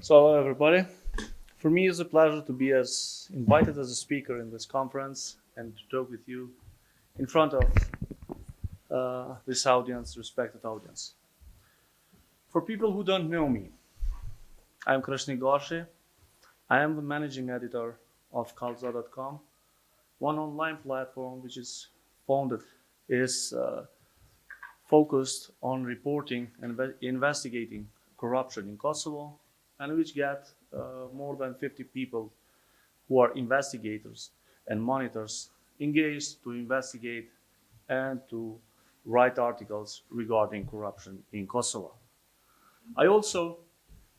So, everybody, for me it's a pleasure to be invited as a speaker in this conference and to talk with you in front of this audience, respected audience. For people who don't know me, I'm Kreshnik Gashi. I am the managing editor of Kosovo.com, one online platform which is focused on reporting and investigating corruption in Kosovo, and which get more than 50 people who are investigators and monitors engaged to investigate and to write articles regarding corruption in Kosovo. I also,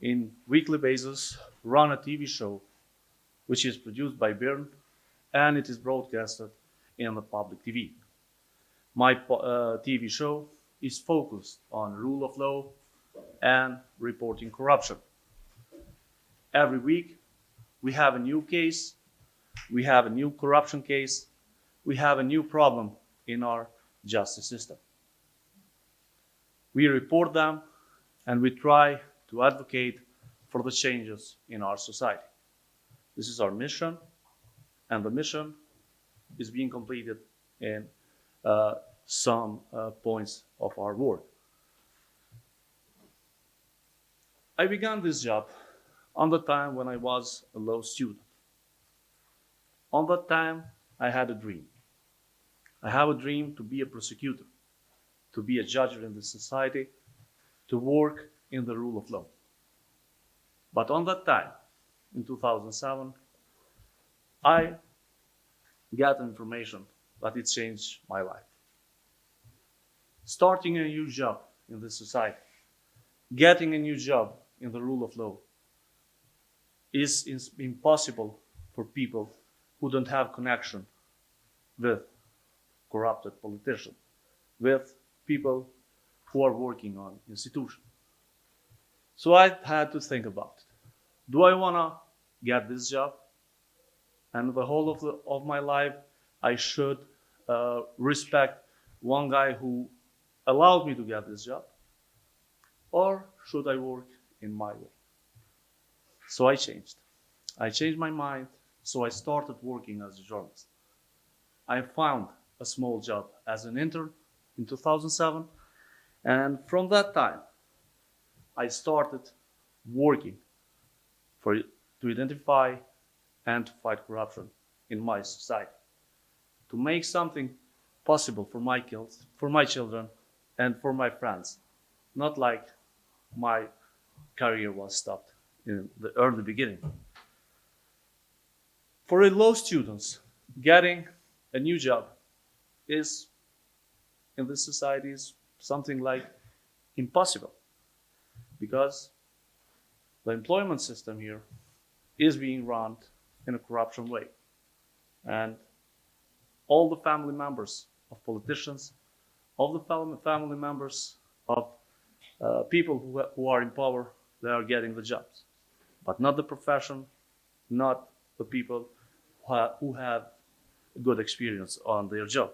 in weekly basis, run a TV show which is produced by Bern and it is broadcasted in the public TV. My TV show is focused on rule of law and reporting corruption. Every week, we have a new case, we have a new corruption case, we have a new problem in our justice system. We report them and we try to advocate for the changes in our society. This is our mission, and the mission is being completed in some points of our work. I began this job on the time when I was a law student. On that time, I had a dream. I have a dream to be a prosecutor, to be a judge in this society, to work in the rule of law. But on that time, in 2007, I got information that it changed my life. Starting a new job in this society, getting a new job in the rule of law is impossible for people who don't have connection with corrupted politicians, with people who are working on institutions. So I had to think about it. Do I want to get this job? And the whole of my life, I should respect one guy who allowed me to get this job? Or should I work in my way? So I changed. I changed my mind, so I started working as a journalist. I found a small job as an intern in 2007, and from that time, I started working to identify and to fight corruption in my society, to make something possible for my children, and for my friends, not like my career was stopped in the early beginning. For law students, getting a new job is, in this society, is something like impossible, because the employment system here is being run in a corruption way. And all the family members of politicians, all the family members of people who are in power, they are getting the jobs, but not the profession, not the people who have good experience on their job.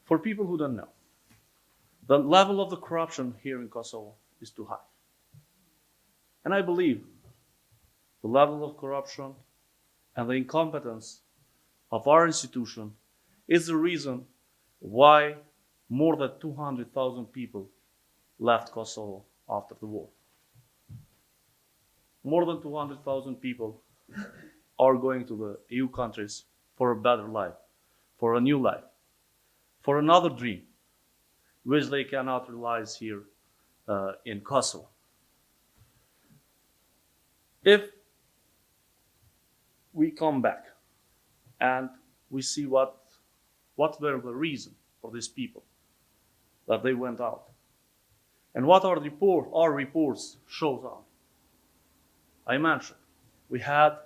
For people who don't know, the level of the corruption here in Kosovo is too high. And I believe the level of corruption and the incompetence of our institution is the reason why more than 200,000 people left Kosovo after the war. More than 200,000 people are going to the EU countries for a better life, for a new life, for another dream, which they cannot realize here in Kosovo. If we come back and we see what were the reason for these people that they went out, and what our reports shows on. I mentioned we have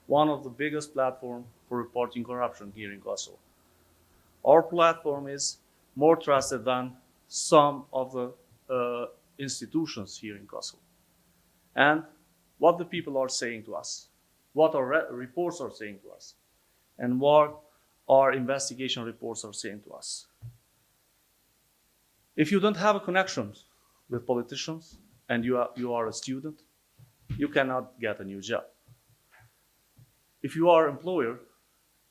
one of the biggest platforms for reporting corruption here in Kosovo. Our platform is more trusted than some of the institutions here in Kosovo. And what the people are saying to us, what our reports are saying to us, and what our investigation reports are saying to us. If you don't have a connection with politicians, and you are a student, you cannot get a new job. If you are an employer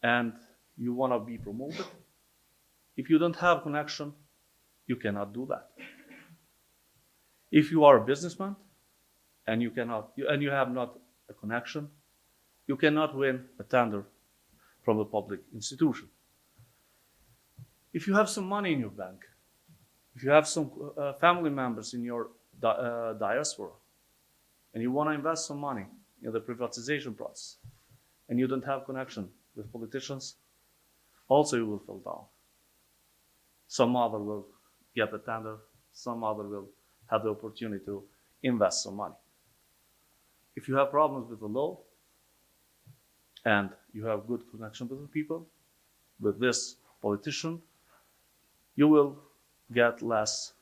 and you want to be promoted, if you don't have connection, you cannot do that. If you are a businessman and you have not a connection, you cannot win a tender from a public institution. If you have some money in your bank, if you have some family members in your diaspora, and you want to invest some money in the privatization process, and you don't have connection with politicians, also you will fall down. Some other will get the tender, some other will have the opportunity to invest some money. If you have problems with the law, and you have good connection with the people, with this politician, you will get less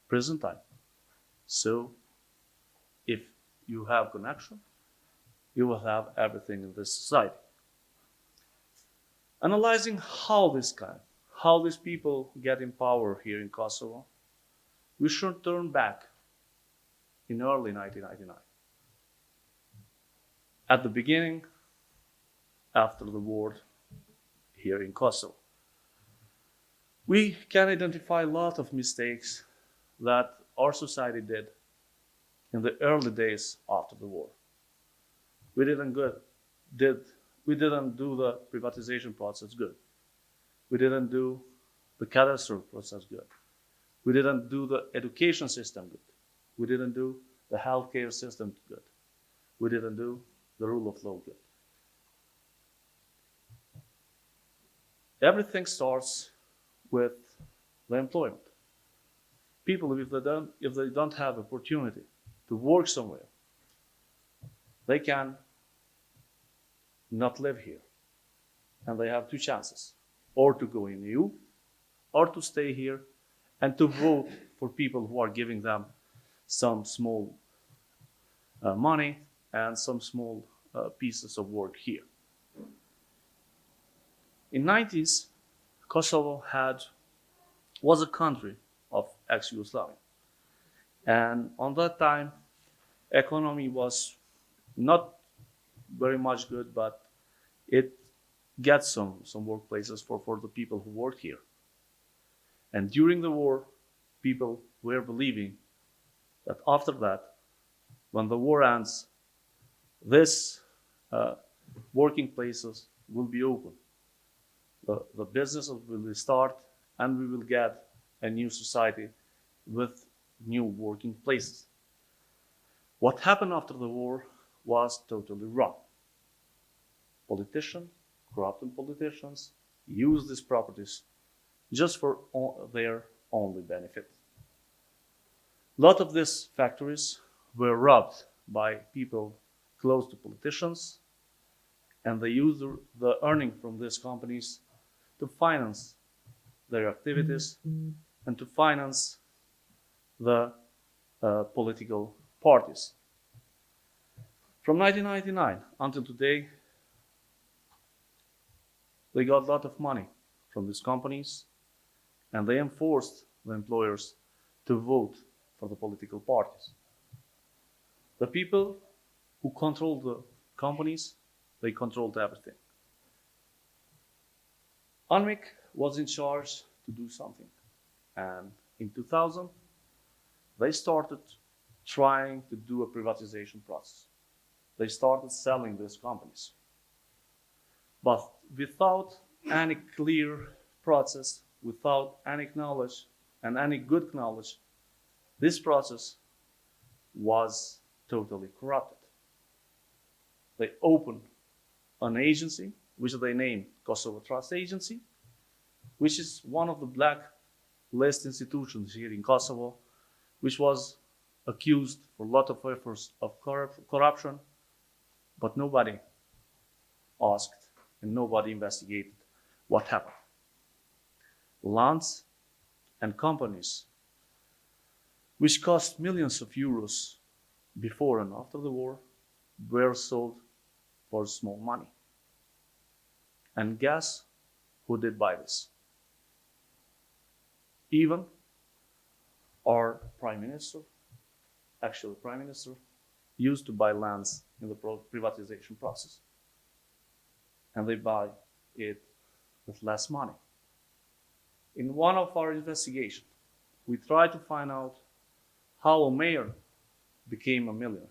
prison time. So if you have connection, you will have everything in this society. Analyzing how these people get in power here in Kosovo, we should turn back in early 1999. At the beginning, after the war here in Kosovo, we can identify a lot of mistakes that our society did in the early days after the war. We didn't do the privatization process good. We didn't do the cadastral process good. We didn't do the education system good. We didn't do the healthcare system good. We didn't do the rule of law good. Everything starts with the employment. People, if they don't have opportunity to work somewhere, they can not live here. And they have two chances, or to go in EU, or to stay here and to vote for people who are giving them some small money and some small pieces of work here. In 90s, Kosovo was a country of ex-Yugoslavia. And on that time, economy was not very much good, but it gets some workplaces for the people who work here. And during the war, people were believing that after that, when the war ends, this working places will be open. The business will start, and we will get a new society with new working places. What happened after the war was totally wrong. Corrupt politicians use these properties just for their only benefit. A lot of these factories were robbed by people close to politicians, and they used the earning from these companies to finance their activities and to finance the political parties. From 1999 until today, they got a lot of money from these companies, and they enforced the employers to vote for the political parties. The people who controlled the companies, they controlled everything. UNMIK was in charge to do something. And in 2000, they started trying to do a privatization process. They started selling these companies. But without any clear process, without any knowledge and any good knowledge, this process was totally corrupted. They opened an agency, which they named Kosovo Trust Agency, which is one of the blacklisted institutions here in Kosovo, which was accused for a lot of efforts of corruption, but nobody asked and nobody investigated what happened. Lands and companies, which cost millions of euros before and after the war, were sold for small money. And guess who did buy this? Even our Prime Minister actually Prime Minister, used to buy lands in the privatization process. And they buy it with less money. In one of our investigations, we tried to find out how a mayor became a millionaire.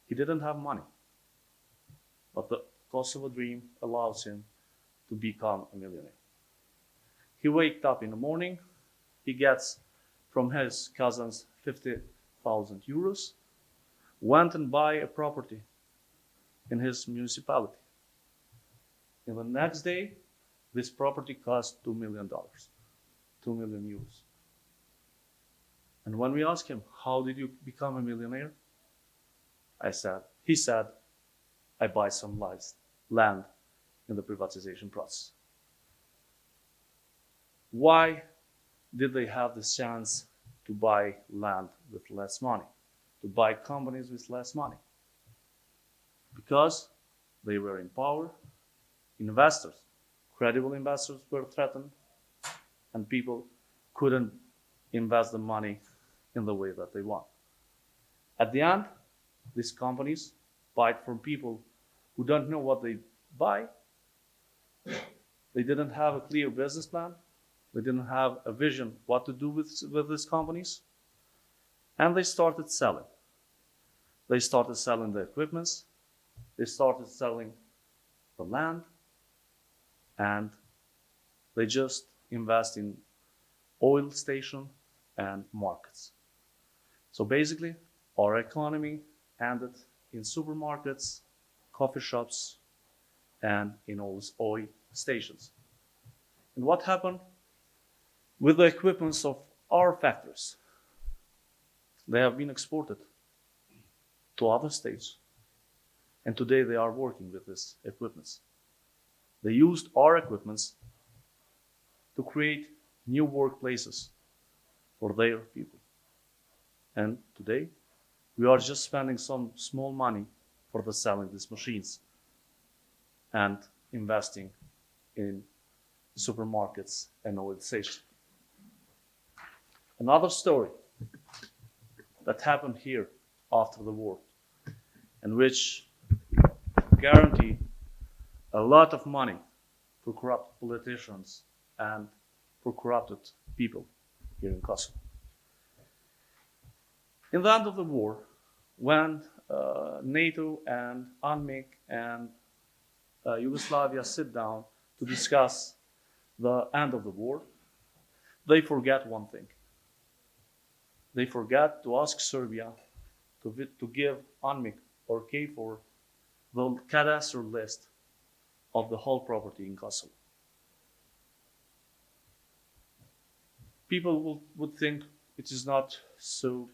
He didn't have money, but the Kosovo dream allows him to become a millionaire. He wakes up in the morning, he gets from his cousins 50,000 euros, went and buy a property in his municipality. And the next day, this property cost $2 million, 2 million euros. And when we asked him, how did you become a millionaire? He said, I buy some land in the privatization process. Why did they have this chance to buy land with less money, to buy companies with less money? Because they were in power, investors, credible investors were threatened, and people couldn't invest the money in the way that they want. At the end, these companies buy it from people who don't know what they buy. They didn't have a clear business plan. They didn't have a vision what to do with these companies. And they started selling. They started selling the equipments. They started selling the land. And they just invest in oil station and markets. So basically, our economy ended in supermarkets, coffee shops, and in all these oil stations. And what happened with the equipments of our factories? They have been exported to other states, and today they are working with these equipments. They used our equipments to create new workplaces for their people. And today, we are just spending some small money for the selling these machines and investing in supermarkets and oil stations. Another story that happened here after the war, and which guaranteed a lot of money for corrupt politicians and for corrupted people here in Kosovo. In the end of the war, when NATO and UNMIK and Yugoslavia sit down to discuss the end of the war, they forget one thing. They forget to ask Serbia to give UNMIK or KFOR the cadastral list of the whole property in Kosovo. People would think it is not so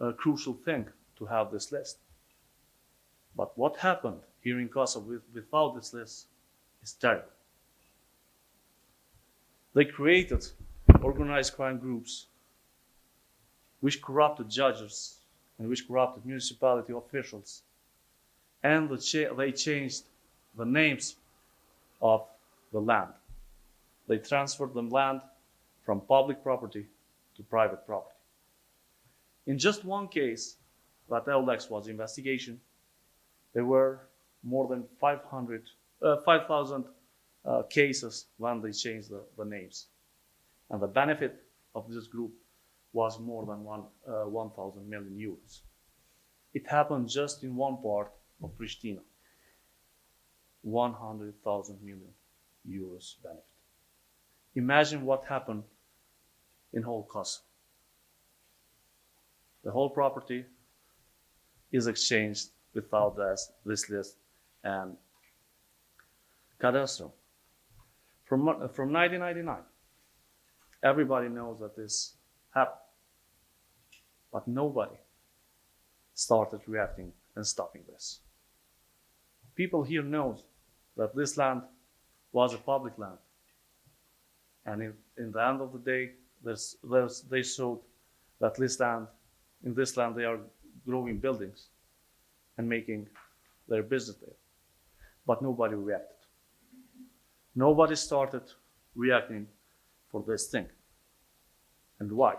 a crucial thing to have this list. But what happened here in Kosovo without this list is terrible. They created organized crime groups which corrupted judges and which corrupted municipality officials. And they changed the names of the land. They transferred the land from public property to private property. In just one case that EULEX was investigation, there were more than 5,000 cases when they changed the names. And the benefit of this group was more than 1,000 million euros. It happened just in one part of Pristina. 100,000 million euros benefit. Imagine what happened in whole Kosovo. The whole property is exchanged without this list and cadastral. From 1999, everybody knows that this happened, but nobody started reacting and stopping this. People here know that this land was a public land, and in the end of the day, they showed that in this land they are growing buildings and making their business there. But nobody reacted. Nobody started reacting for this thing. And why?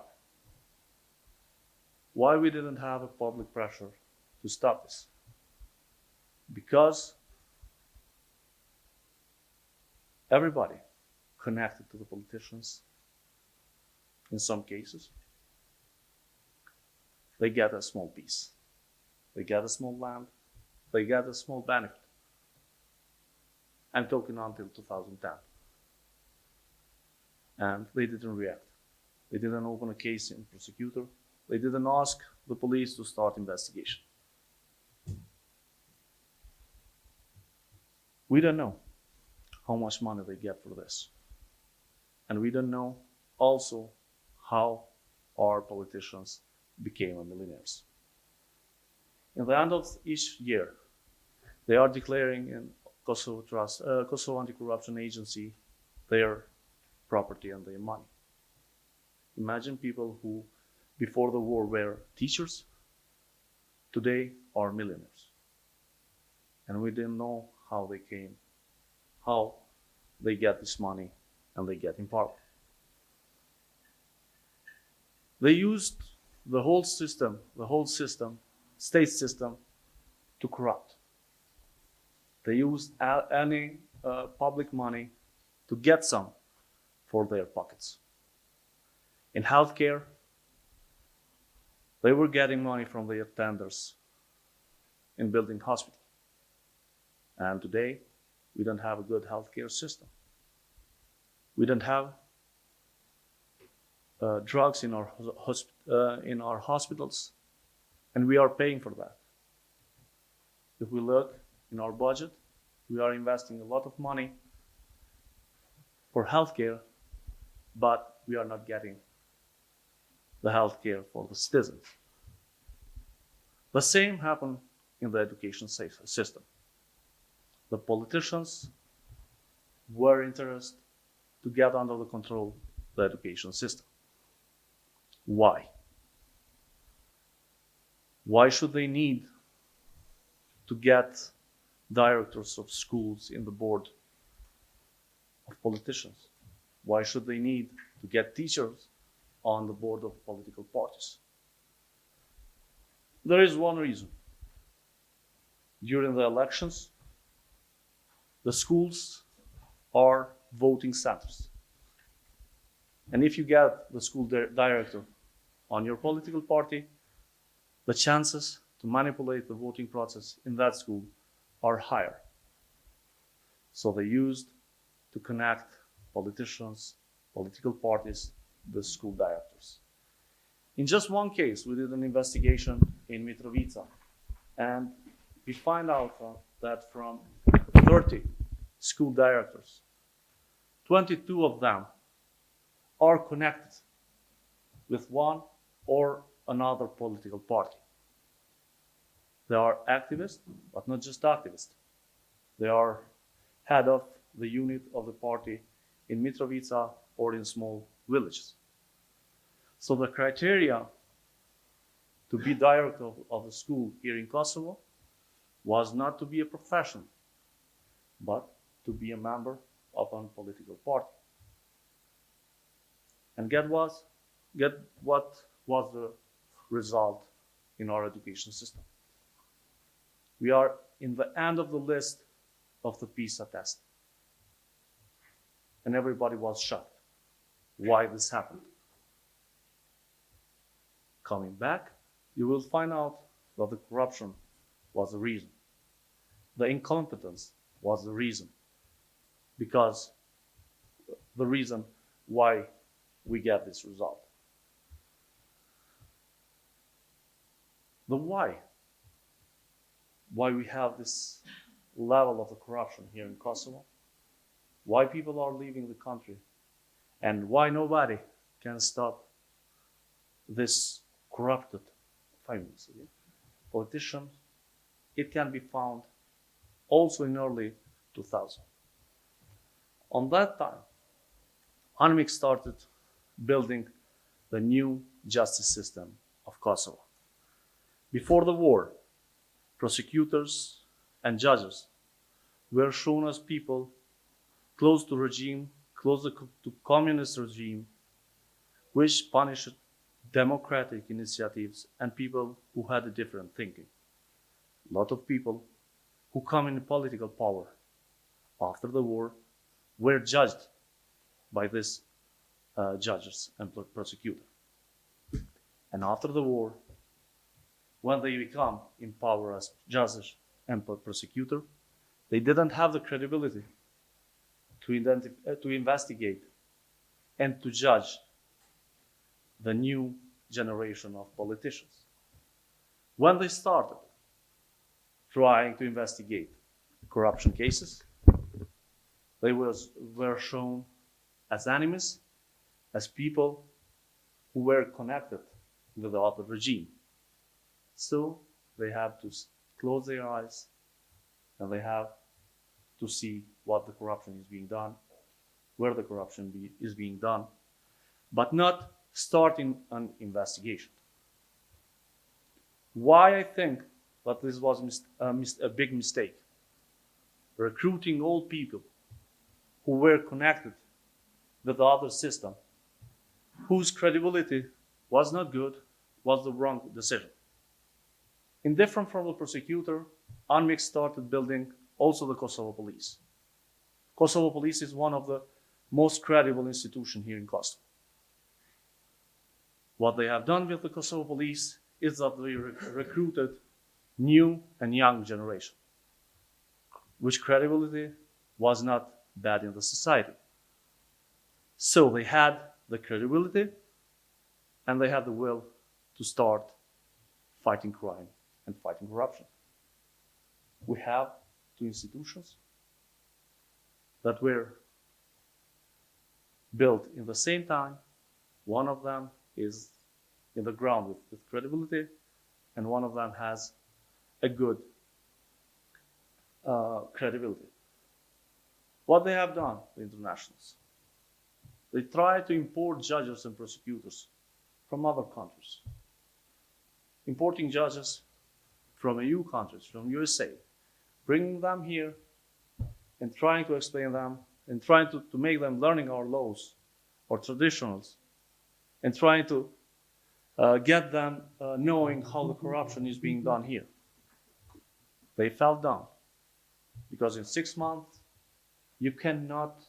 Why we didn't have a public pressure to stop this? Because everybody connected to the politicians, in some cases, they get a small piece. They get a small land. They get a small benefit. I'm talking until 2010. And they didn't react. They didn't open a case in prosecutor. They didn't ask the police to start investigation. We don't know how much money they get for this. And we don't know also how our politicians became millionaires. In the end of each year, they are declaring in Kosovo Trust, Kosovo Anti-Corruption Agency, their property and their money. Imagine people who, before the war, were teachers, today are millionaires. And we didn't know how they came, how they get this money, and they get in power. They used the whole system, state system, to corrupt. They used any public money to get some for their pockets. In healthcare, they were getting money from their tenders in building hospitals. And today, we don't have a good healthcare system. We don't have drugs in our hospitals, and we are paying for that. If we look in our budget, we are investing a lot of money for healthcare, but we are not getting the healthcare for the citizens. The same happened in the education system. The politicians were interested to get under the control the education system. Why? Why should they need to get directors of schools in the board of politicians? Why should they need to get teachers on the board of political parties? There is one reason. During the elections, the schools are voting centers. And if you get the school director on your political party, the chances to manipulate the voting process in that school are higher. So they used to connect politicians, political parties, the school directors. In just one case, we did an investigation in Mitrovica, and we find out that from 30 school directors, 22 of them are connected with one or another political party. They are activists, but not just activists. They are head of the unit of the party in Mitrovica or in small villages. So the criteria to be director of the school here in Kosovo was not to be a professional, but to be a member of a political party. And get what was the result in our education system? We are in the end of the list of the PISA test. And everybody was shocked why this happened. Coming back, you will find out that the corruption was the reason. The incompetence was the reason. Because the reason why we get this result. The why we have this level of the corruption here in Kosovo, why people are leaving the country, and why nobody can stop this corrupted politicians, it can be found also in early 2000. On that time, UNMIK started building the new justice system of Kosovo. Before the war, prosecutors and judges were shown as people close to regime, close to communist regime, which punished democratic initiatives and people who had a different thinking. A lot of people who come in political power after the war were judged by these judges and prosecutors. And after the war, when they become in power as judges and prosecutor, they didn't have the credibility to investigate and to judge the new generation of politicians. When they started trying to investigate corruption cases, they were shown as enemies, as people who were connected with the other regime. So they have to close their eyes and they have to see what the corruption is being done, where the corruption is being done, but not starting an investigation. Why I think that this was a big mistake? Recruiting all people who were connected with the other system, whose credibility was not good, was the wrong decision. Indifferent from the prosecutor, UNMIK started building also the Kosovo police. Kosovo police is one of the most credible institutions here in Kosovo. What they have done with the Kosovo police is that they recruited new and young generation, which credibility was not bad in the society. So they had the credibility and they had the will to start fighting crime and fighting corruption. We have two institutions that were built in the same time. One of them is in the ground with credibility, and one of them has a good credibility. What they have done, the internationals, they try to import judges and prosecutors from other countries, importing judges from EU countries, from USA, bringing them here and trying to explain them and trying to make them learning our laws or traditionals and trying to get them knowing how the corruption is being done here. They fell down because in 6 months you cannot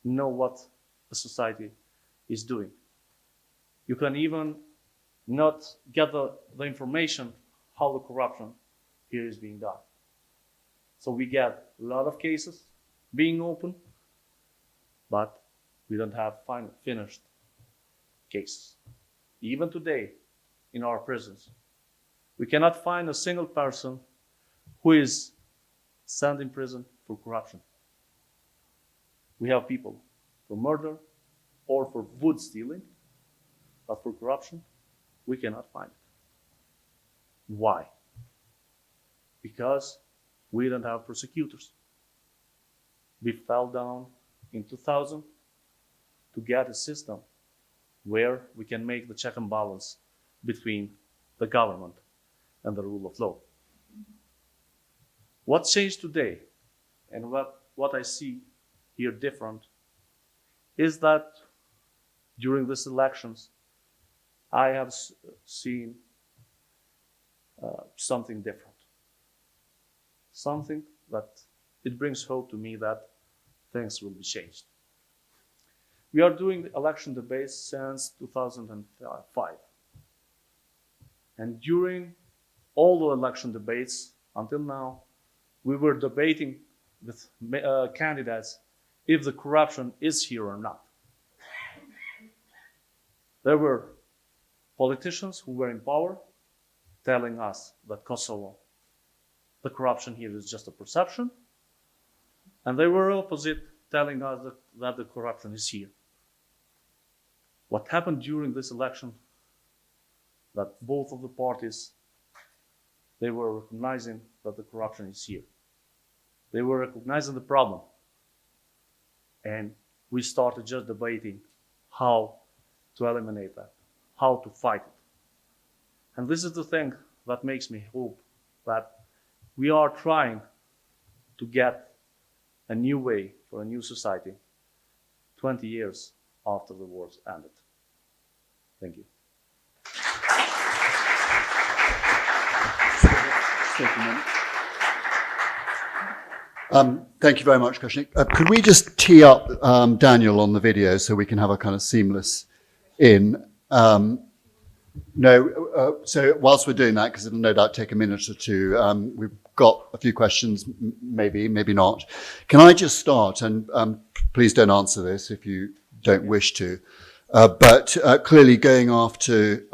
know what a society is doing. You can even not get the information how the corruption here is being done. So we get a lot of cases being open, but we don't have finished cases. Even today, in our prisons, we cannot find a single person who is sent in prison for corruption. We have people for murder or for wood stealing, but for corruption, we cannot find it. Why? Because we don't have prosecutors. We fell down in 2000 to get a system where we can make the check and balance between the government and the rule of law. What changed today, and what I see here different, is that during these elections, I have seen something different. Something that it brings hope to me that things will be changed. We are doing the election debates since 2005. And during all the election debates until now, we were debating with candidates if the corruption is here or not. There were politicians who were in power telling us that Kosovo, the corruption here is just a perception, and they were opposite, telling us that the corruption is here. What happened during this election, that both of the parties, they were recognizing that the corruption is here. They were recognizing the problem. And we started just debating how to eliminate that, how to fight it. And this is the thing that makes me hope that we are trying to get a new way for a new society 20 years after the war ended. Thank you. Thank you very much, Kreshnik. Could we just tee up Daniel on the video so we can have a kind of seamless in? So whilst we're doing that, because it'll no doubt take a minute or two, we've got a few questions, maybe not. Can I just start, and please don't answer this if you don't wish to, but clearly going after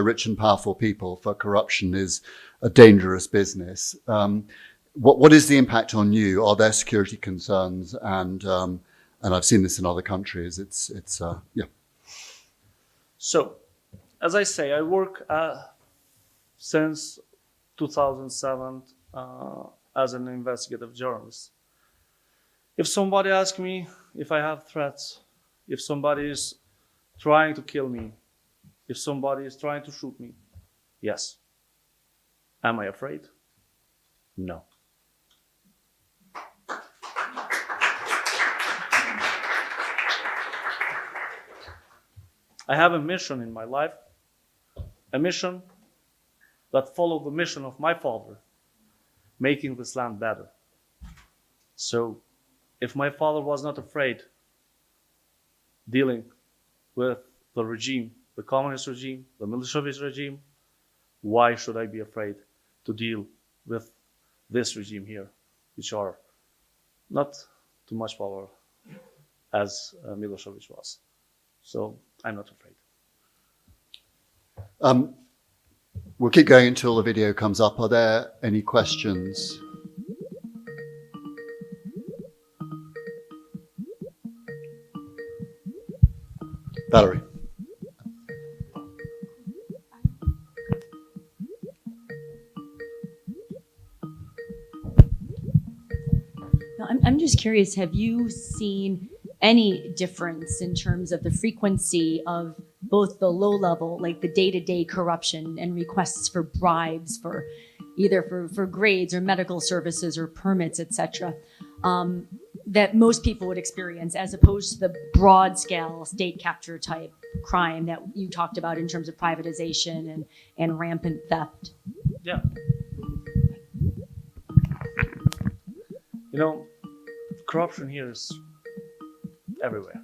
rich and powerful people for corruption is a dangerous business. What is the impact on you? Are there security concerns? And I've seen this in other countries. Yeah. So, as I say, I work since 2007 as an investigative journalist. If somebody asks me if I have threats, if somebody is trying to kill me, if somebody is trying to shoot me, yes. Am I afraid? No. I have a mission in my life, a mission that followed the mission of my father, making this land better. So, if my father was not afraid dealing with the regime, the communist regime, the Milosevic regime, why should I be afraid to deal with this regime here, which are not too much power as Milosevic was? So I'm not afraid. We'll keep going until the video comes up. Are there any questions? Valerie. I'm just curious, have you seen any difference in terms of the frequency of both the low level, like the day-to-day corruption and requests for bribes for either for grades or medical services or permits, etc., that most people would experience, as opposed to the broad scale state capture type crime that you talked about in terms of privatization and rampant theft? Yeah. You know, corruption here is everywhere.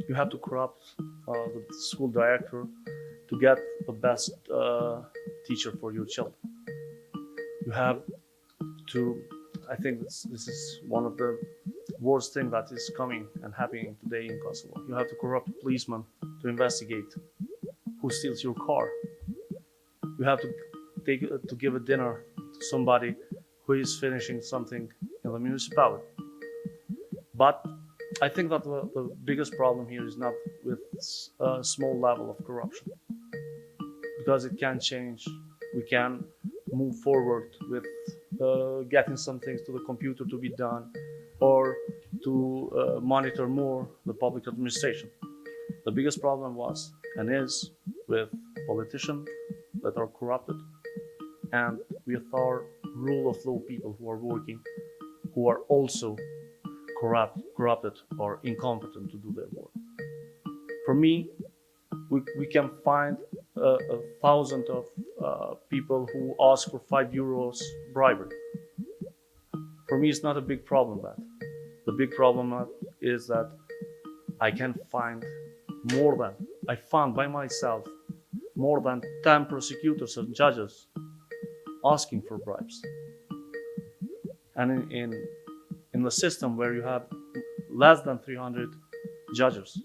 You have to corrupt the school director to get the best teacher for your children. You have to, I think this is one of the worst things that is coming and happening today in Kosovo. You have to corrupt policemen to investigate who steals your car. You have to give a dinner to somebody who is finishing something in the municipality. But I think that the biggest problem here is not with a small level of corruption, because it can change. We can move forward with getting some things to the computer to be done, or to monitor more the public administration. The biggest problem was and is with politicians that are corrupted, and with our rule of law people who are working, who are also corrupted or incompetent to do their work. For me, we can find 1,000 of people who ask for €5 bribery. For me, it's not a big problem. That the big problem is that I can find I found by myself more than 10 prosecutors and judges asking for bribes. And in the system where you have less than 300 judges,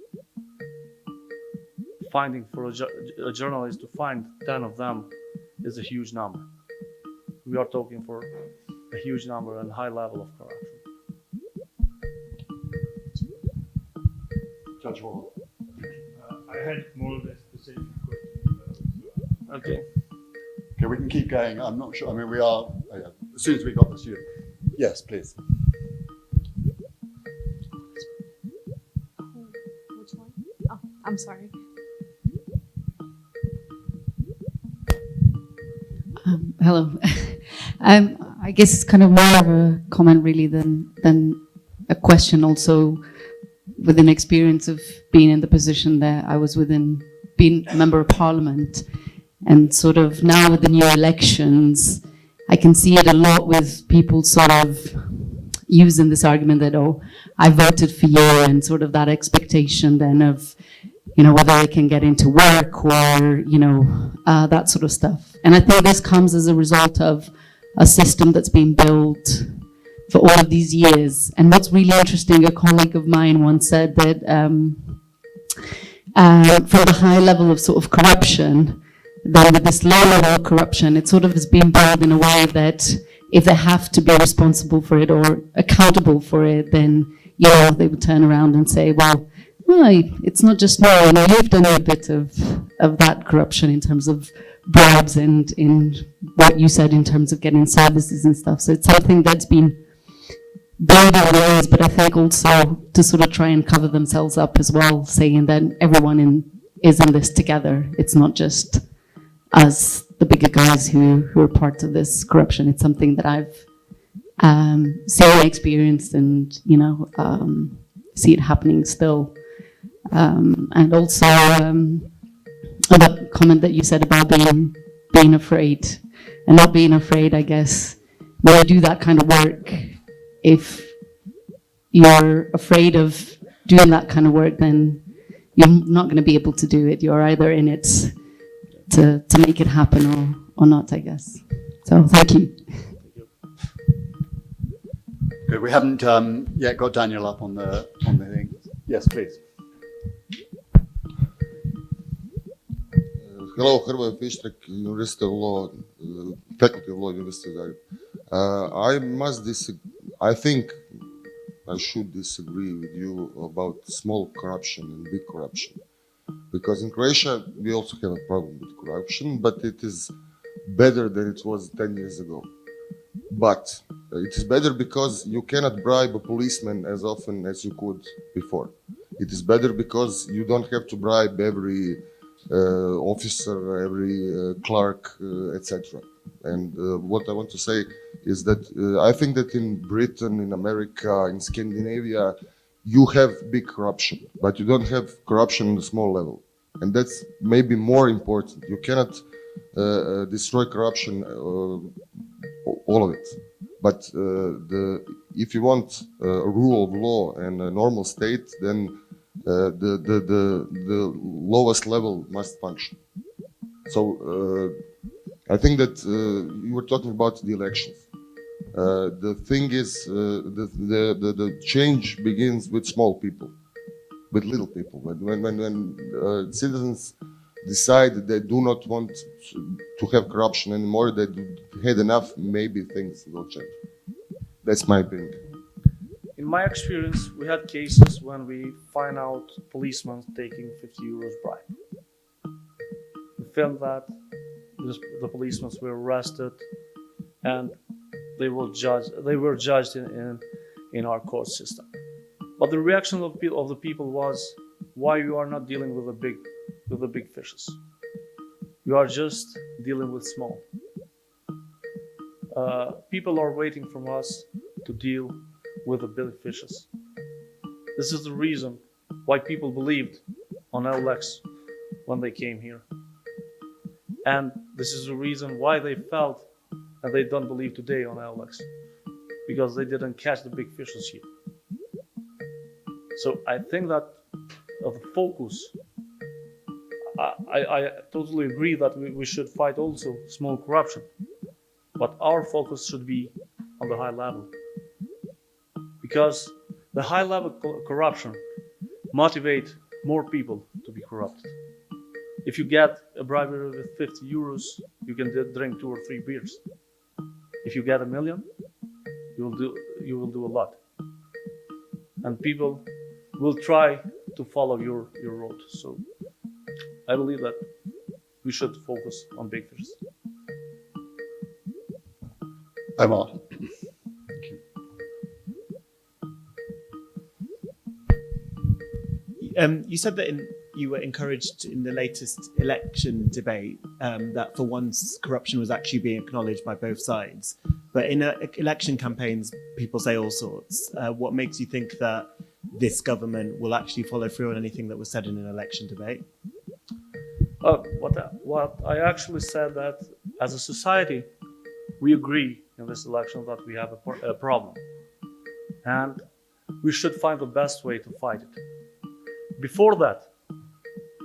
finding for a journalist to find 10 of them is a huge number. We are talking for a huge number and high level of corruption. Judge Wall. I had more or less the same question. Okay. Okay, we can keep going. I'm not sure. I mean, we are. As soon as we got this, yes, please. Which one? Oh, I'm sorry. Hello. I guess it's kind of more of a comment really than a question. Also, with an experience of being in the position that I was within been a member of parliament, and sort of now with the new elections, I can see it a lot with people sort of using this argument that, oh, I voted for you, and sort of that expectation then of, you know, whether they can get into work or, you know, that sort of stuff. And I think this comes as a result of a system that's been built for all of these years. And what's really interesting, a colleague of mine once said that from the high level of sort of corruption, then with this low level of corruption, it sort of has been built in a way that if they have to be responsible for it or accountable for it, then, you know, they would turn around and say, well, it's not just me, you know, you've done a bit of that corruption in terms of bribes and in what you said in terms of getting services and stuff. So it's something that's been building ways, but I think also to sort of try and cover themselves up as well, saying that everyone is in this together. It's not just us, the bigger guys who are part of this corruption. It's something that I've seen, experienced, and, you know, see it happening still. And also that comment that you said about being afraid and not being afraid, I guess, when you do that kind of work, if you're afraid of doing that kind of work, then you're not going to be able to do it. You're either in it to make it happen or not, I guess. So thank you. Good. We haven't yet got Daniel up on the thing. Yes, please. Hello, Hrvoje Pištrik, University of Law, Faculty of Law, University of Zagreb. I think I should disagree with you about small corruption and big corruption. Because in Croatia, we also have a problem with corruption, but it is better than it was 10 years ago. But it is better because you cannot bribe a policeman as often as you could before. It is better because you don't have to bribe every officer, every clerk, etc. And what I want to say is that I think that in Britain, in America, in Scandinavia, you have big corruption, but you don't have corruption on a small level. And that's maybe more important. You cannot destroy corruption, all of it. But if you want a rule of law and a normal state, then the lowest level must function. So I think that you were talking about the elections. The thing is, the change begins with small people, with little people. When citizens decide that they do not want to have corruption anymore, they had enough, maybe things will change. That's my opinion. In my experience, we had cases when we find out policemen taking 50 euros bribe. We found that the policemen were arrested and they were judged in our court system. But the reaction of the people was, why you are not dealing with the big fishes? You are just dealing with small. People are waiting from us to deal with the big fishes. This is the reason why people believed on LX when they came here. And this is the reason why they felt that they don't believe today on LX, because they didn't catch the big fishes here. So I think that the focus, I totally agree that we should fight also small corruption, but our focus should be on the high level. Because the high level corruption motivate more people to be corrupt. If you get a bribery with 50 euros, you can drink 2 or 3 beers. If you get 1 million, you will do a lot. And people will try to follow your road. So I believe that we should focus on big fishes. Omar. You said that you were encouraged in the latest election debate that for once corruption was actually being acknowledged by both sides. But in election campaigns, people say all sorts. What makes you think that this government will actually follow through on anything that was said in an election debate? What I actually said that as a society, we agree in this election that we have a problem, and we should find the best way to fight it. Before that,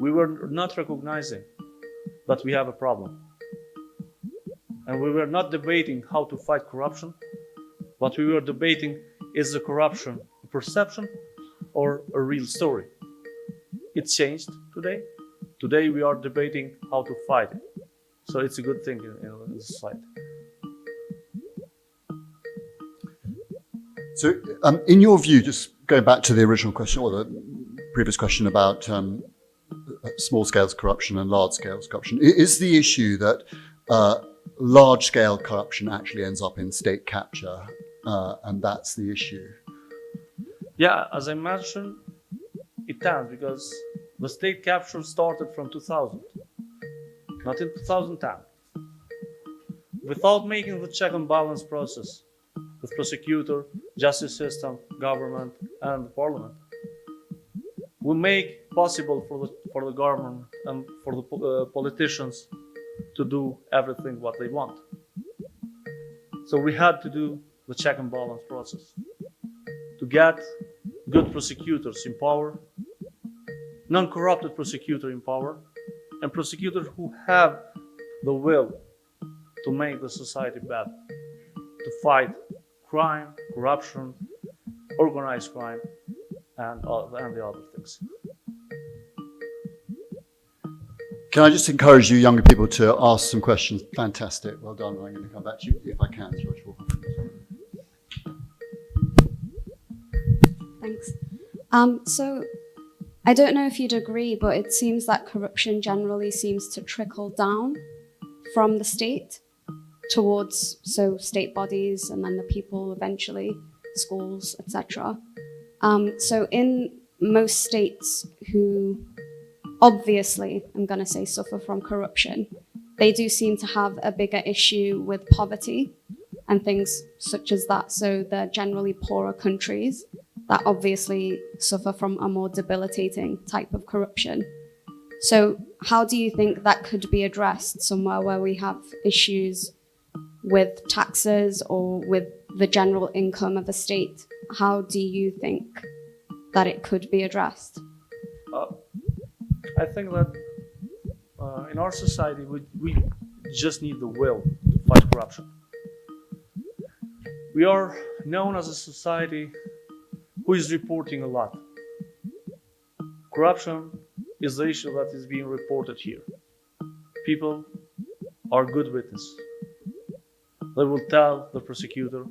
we were not recognizing that we have a problem, and we were not debating how to fight corruption. What we were debating is the corruption a perception or a real story. It changed today. Today we are debating how to fight it. So it's a good thing in society. So, in your view, just going back to the original question or the previous question about small-scale corruption and large-scale corruption, is the issue that large-scale corruption actually ends up in state capture, and that's the issue? Yeah, as I mentioned, it does, because the state capture started from 2000, not in 2010. Without making the check and balance process with prosecutor, justice system, government, and the parliament, we make possible for the government and for the politicians to do everything what they want. So we had to do the check and balance process to get good prosecutors in power, non-corrupted prosecutor in power, and prosecutors who have the will to make the society better, to fight crime, corruption, organized crime, and the other things. Can I just encourage you younger people to ask some questions? Fantastic, well done. I'm going to come back to you if I can, George. Thanks. So I don't know if you'd agree, but it seems that corruption generally seems to trickle down from the state towards state bodies and then the people eventually, schools, etc. So in most states who obviously, I'm going to say, suffer from corruption, they do seem to have a bigger issue with poverty and things such as that. So they're generally poorer countries that obviously suffer from a more debilitating type of corruption. So how do you think that could be addressed somewhere where we have issues with taxes or with the general income of the state? How do you think that it could be addressed? I think that in our society, we just need the will to fight corruption. We are known as a society who is reporting a lot. Corruption is the issue that is being reported here. People are good witnesses. They will tell the prosecutor,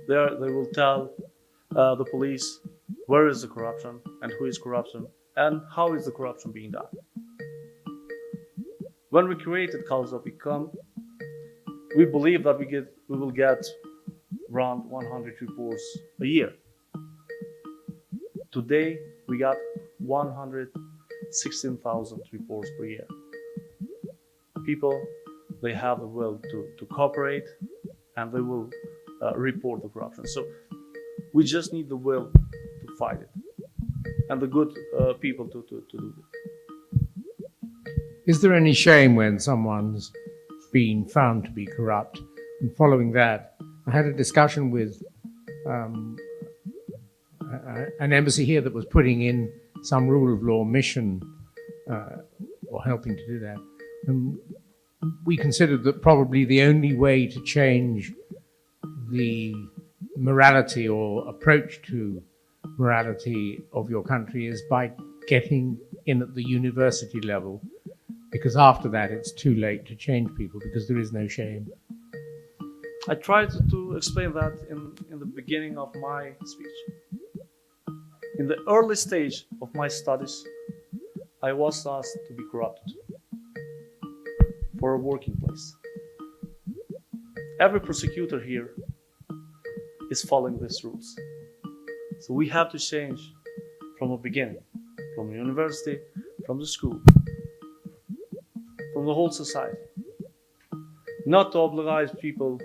they will tell the police where is the corruption and who is corruption and how is the corruption being done. When we created Kosovo, we believe that we will get around 100 reports a year. Today, we got 116,000 reports per year. People, they have the will to cooperate and they will report the corruption. So we just need the will to fight it and the good people to do it. Is there any shame when someone's been found to be corrupt? And following that, I had a discussion with an embassy here that was putting in some rule of law mission or helping to do that. And we considered that probably the only way to change the morality or approach to morality of your country is by getting in at the university level, because after that it's too late to change people because there is no shame. I tried to explain that in the beginning of my speech. In the early stage of my studies, I was asked to be corrupted for a working place. Every prosecutor here is following these rules. So we have to change from the beginning, from the university, from the school, from the whole society. Not to oblige people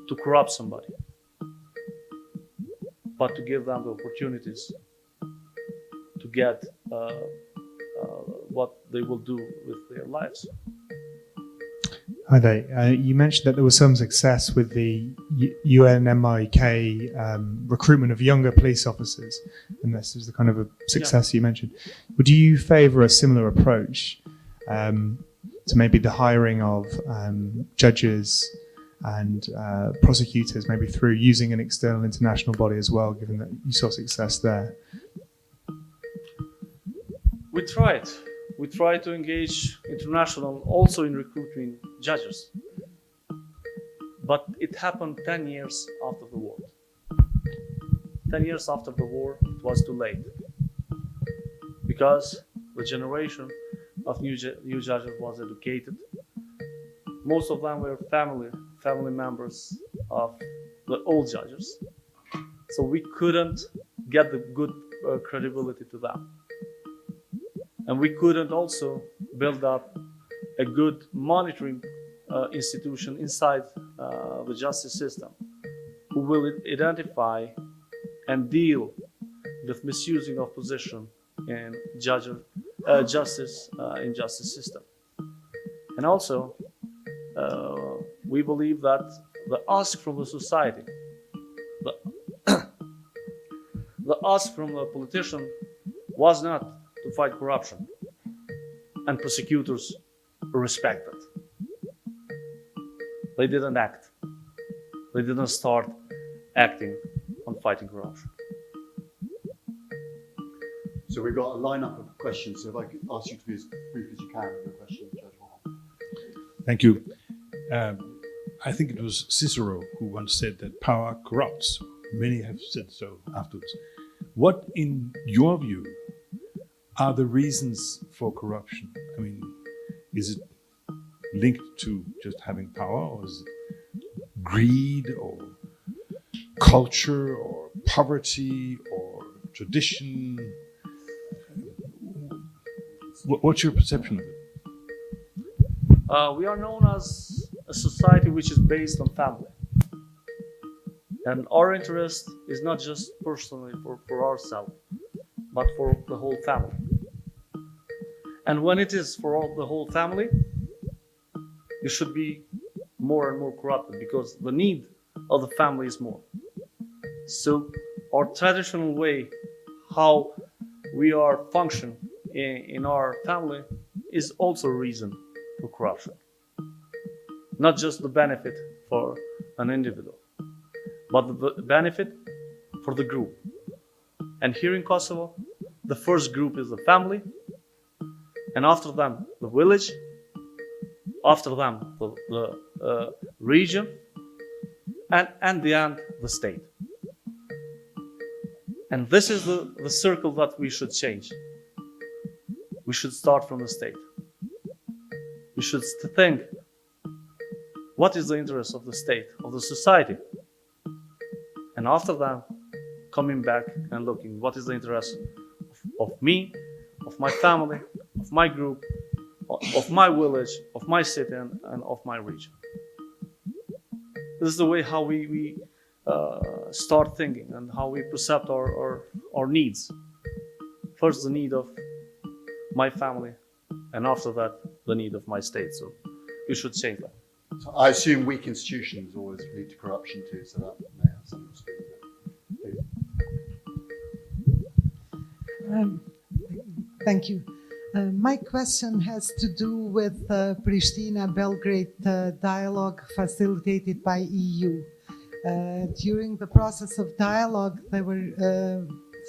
to corrupt somebody, but to give them the opportunities to get what they will do with their lives. Hi there. You mentioned that there was some success with the UNMIK recruitment of younger police officers, and this is the kind of a success you mentioned. Would you favour a similar approach to maybe the hiring of judges and prosecutors, maybe through using an external international body as well, given that you saw success there? We tried. We tried to engage international also in recruiting judges. But it happened 10 years after the war. 10 years after the war, it was too late. Because the generation of new judges was educated. Most of them were family members of the old judges. So we couldn't get the good credibility to them. And we couldn't also build up a good monitoring institution inside the justice system who will identify and deal with misusing of position in justice system. And also, we believe that the ask from the society, the ask from the politician was not to fight corruption, and prosecutors respected. They didn't act. They didn't start acting on fighting corruption. So we've got a lineup of questions. So if I could ask you to be as brief as you can with the question, Judge Mohan. Thank you. I think it was Cicero who once said that power corrupts. Many have said so afterwards. What, in your view, are the reasons for corruption? I mean, is it linked to just having power, or is it greed, or culture, or poverty, or tradition? What's your perception of it? We are known as a society which is based on family. And our interest is not just personally for ourselves, but for the whole family. And when it is for the whole family, you should be more and more corrupted because the need of the family is more. So our traditional way, how we are function in our family, is also a reason for corruption. Not just the benefit for an individual, but the benefit for the group. And here in Kosovo, the first group is the family, and after them, the village, after them, the region, and at the end, the state. And this is the circle that we should change. We should start from the state. We should think, what is the interest of the state, of the society? And after that, coming back and looking, what is the interest of me, of my family, of my group, of my village, of my city, and of my region. This is the way how we start thinking and how we perceive our needs. First, the need of my family, and after that, the need of my state. So we should change that. So I assume weak institutions always lead to corruption too, so that may have something to do with it. Thank you. My question has to do with Pristina-Belgrade dialogue facilitated by EU. During the process of dialogue, there were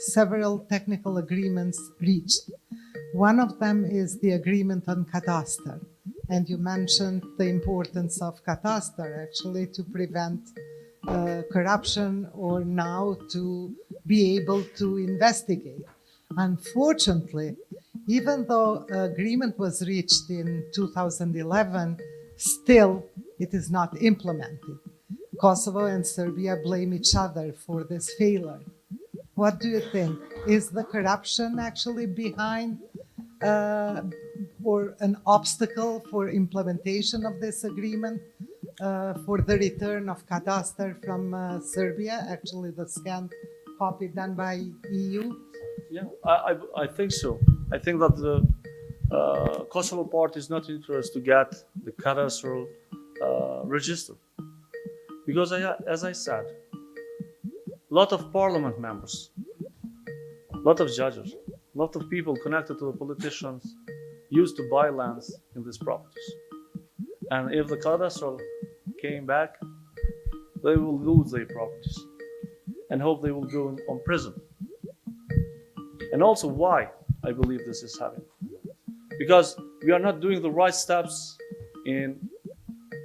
several technical agreements reached. One of them is the agreement on cadastre. And you mentioned the importance of cadastre actually to prevent corruption or now to be able to investigate. Unfortunately, even though agreement was reached in 2011, still it is not implemented. Kosovo and Serbia blame each other for this failure. What do you think? Is the corruption actually behind or an obstacle for implementation of this agreement for the return of cadastre from Serbia, actually the scanned copy done by EU? Yeah, I think so. I think that Kosovo part is not interested to get the cadastral register. Because as I said, a lot of parliament members, a lot of judges, a lot of people connected to the politicians used to buy lands in these properties. And if the cadastral came back, they will lose their properties and hope they will go on prison. And also why I believe this is happening. Because we are not doing the right steps in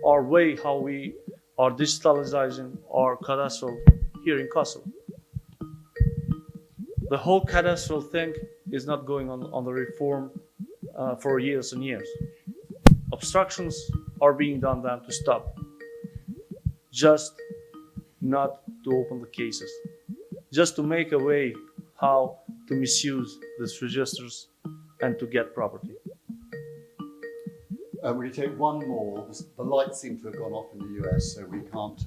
our way how we are digitalizing our cadastral here in Kosovo. The whole cadastral thing is not going on the reform for years and years. Obstructions are being done then to stop, just not to open the cases, just to make a way how to misuse these registers and to get property. We take one more. The lights seem to have gone off in the US, so we can't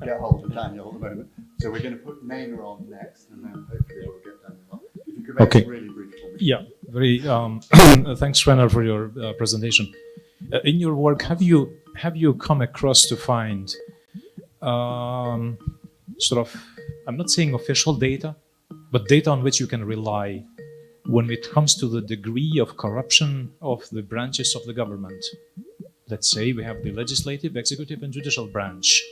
get hold of Daniel at the moment. So we're going to put Naina on next, and then hopefully we'll get Daniel on. If you could make it really brief for me. Yeah, very. Thanks, Renner, for your presentation. In your work, have you come across to find sort of, I'm not saying official data, but data on which you can rely when it comes to the degree of corruption of the branches of the government? Let's say we have the legislative, executive, and judicial branch.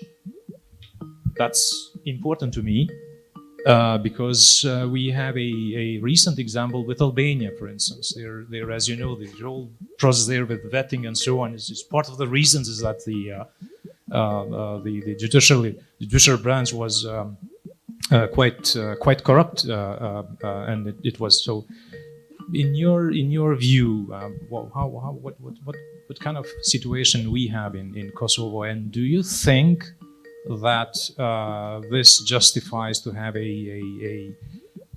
That's important to me because we have a recent example with Albania, for instance. There, as you know, the whole process there with vetting and so on is part of the reasons is that the judicial branch was quite corrupt, and it was so. In your view, what kind of situation we have in Kosovo, and do you think that this justifies to have a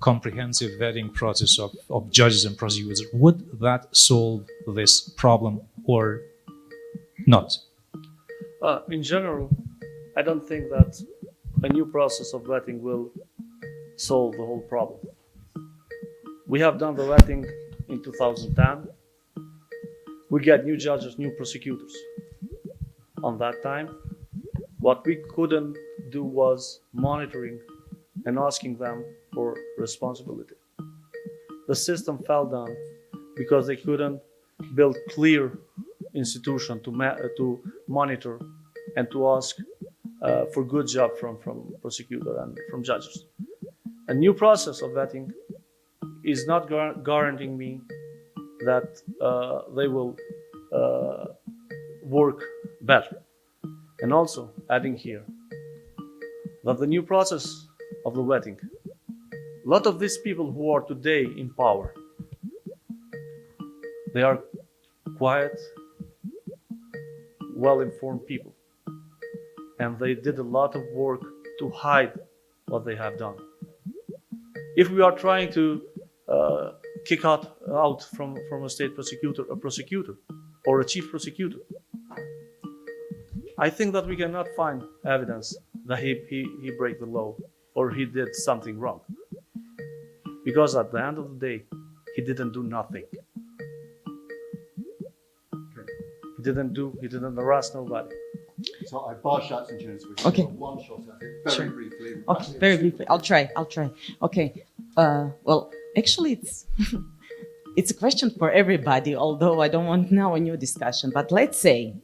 comprehensive vetting process of judges and prosecutors? Would that solve this problem or not? In general, I don't think that a new process of vetting will solve the whole problem. We have done the vetting in 2010. We get new judges, new prosecutors. On that time, what we couldn't do was monitoring and asking them for responsibility. The system fell down because they couldn't build clear institution to monitor and to ask for good job from prosecutor and from judges. A new process of vetting is not guaranteeing me that they will work better. And also adding here that the new process of the vetting, a lot of these people who are today in power, they are quiet, well-informed people. And they did a lot of work to hide what they have done. If we are trying to kick out from a state prosecutor, a prosecutor, or a chief prosecutor, I think that we cannot find evidence that he break the law or he did something wrong. Because at the end of the day, he didn't do nothing. He didn't arrest nobody. So I bar shots and tunes. Okay. One shot at it, very briefly. Okay, very briefly. I'll try. Okay. Well, actually, it's a question for everybody, although I don't want now a new discussion. But let's say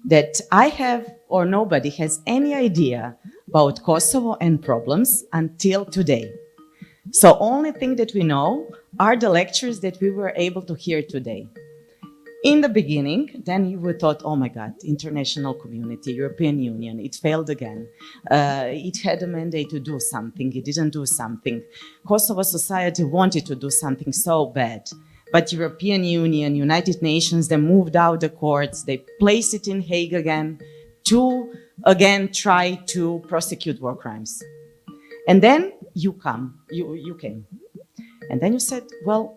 that I have or nobody has any idea about Kosovo and problems until today. So only thing that we know are the lectures that we were able to hear today. In the beginning, then you would thought, oh my God, international community, European Union, it failed again. It had a mandate to do something, it didn't do something. Kosovo society wanted to do something so bad. But European Union, United Nations, they moved out the courts, they placed it in Hague again to, again, try to prosecute war crimes. And then you came. And then you said, well,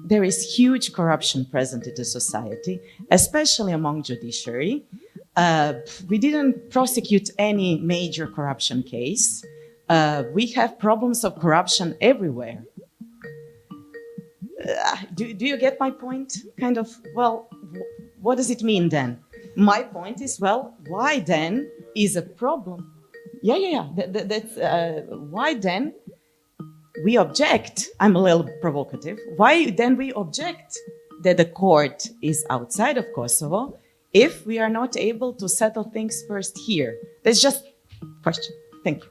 there is huge corruption present in the society, especially among judiciary. We didn't prosecute any major corruption case. We have problems of corruption everywhere. do you get my point? Kind of, well, what does it mean then? My point is, well, why then is a problem? Yeah. That's why then we object. I'm a little provocative. Why then we object that the court is outside of Kosovo if we are not able to settle things first here? That's just a question. Thank you.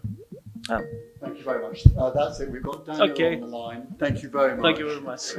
Oh. Thank you very much. That's it. We've got Daniel Okay. on the line. Thank you very much. Thank you very much.